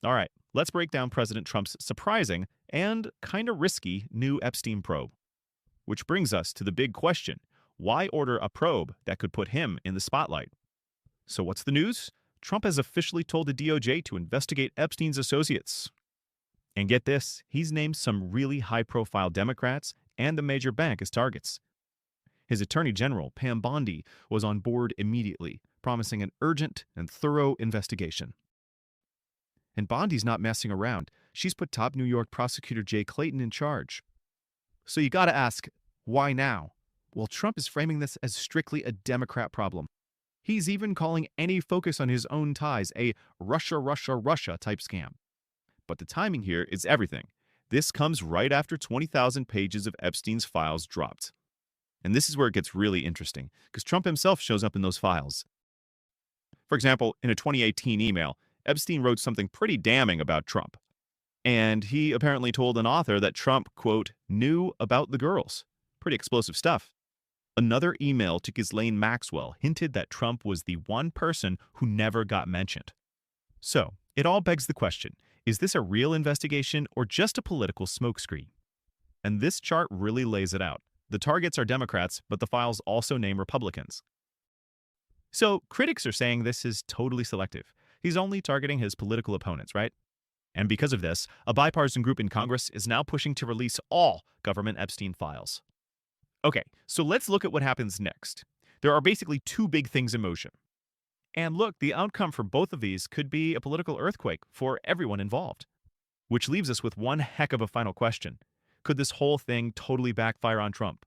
All right, let's break down President Trump's surprising and kind of risky new Epstein probe. Which brings us to the big question: why order a probe that could put him in the spotlight? So, what's the news? Trump has officially told the DOJ to investigate Epstein's associates. And get this, he's named some really high profile Democrats and a major bank as targets. His Attorney General, Pam Bondi, was on board immediately, promising an urgent and thorough investigation. And Bondi's not messing around. She's put top New York prosecutor Jay Clayton in charge. So you gotta ask, why now? Well, Trump is framing this as strictly a Democrat problem. He's even calling any focus on his own ties a Russia, Russia, Russia type scam. But the timing here is everything. This comes right after 20,000 pages of Epstein's files dropped. And this is where it gets really interesting, because Trump himself shows up in those files. For example, in a 2018 email, Epstein wrote something pretty damning about Trump. And he apparently told an author that Trump, quote, knew about the girls. Pretty explosive stuff. Another email to Ghislaine Maxwell hinted that Trump was the one person who never got mentioned. So, it all begs the question, is this a real investigation or just a political smokescreen? And this chart really lays it out. The targets are Democrats, but the files also name Republicans. So, critics are saying this is totally selective. He's only targeting his political opponents, right? And because of this, a bipartisan group in Congress is now pushing to release all government Epstein files. Okay, so let's look at what happens next. There are basically two big things in motion. And look, the outcome for both of these could be a political earthquake for everyone involved. Which leaves us with one heck of a final question. Could this whole thing totally backfire on Trump?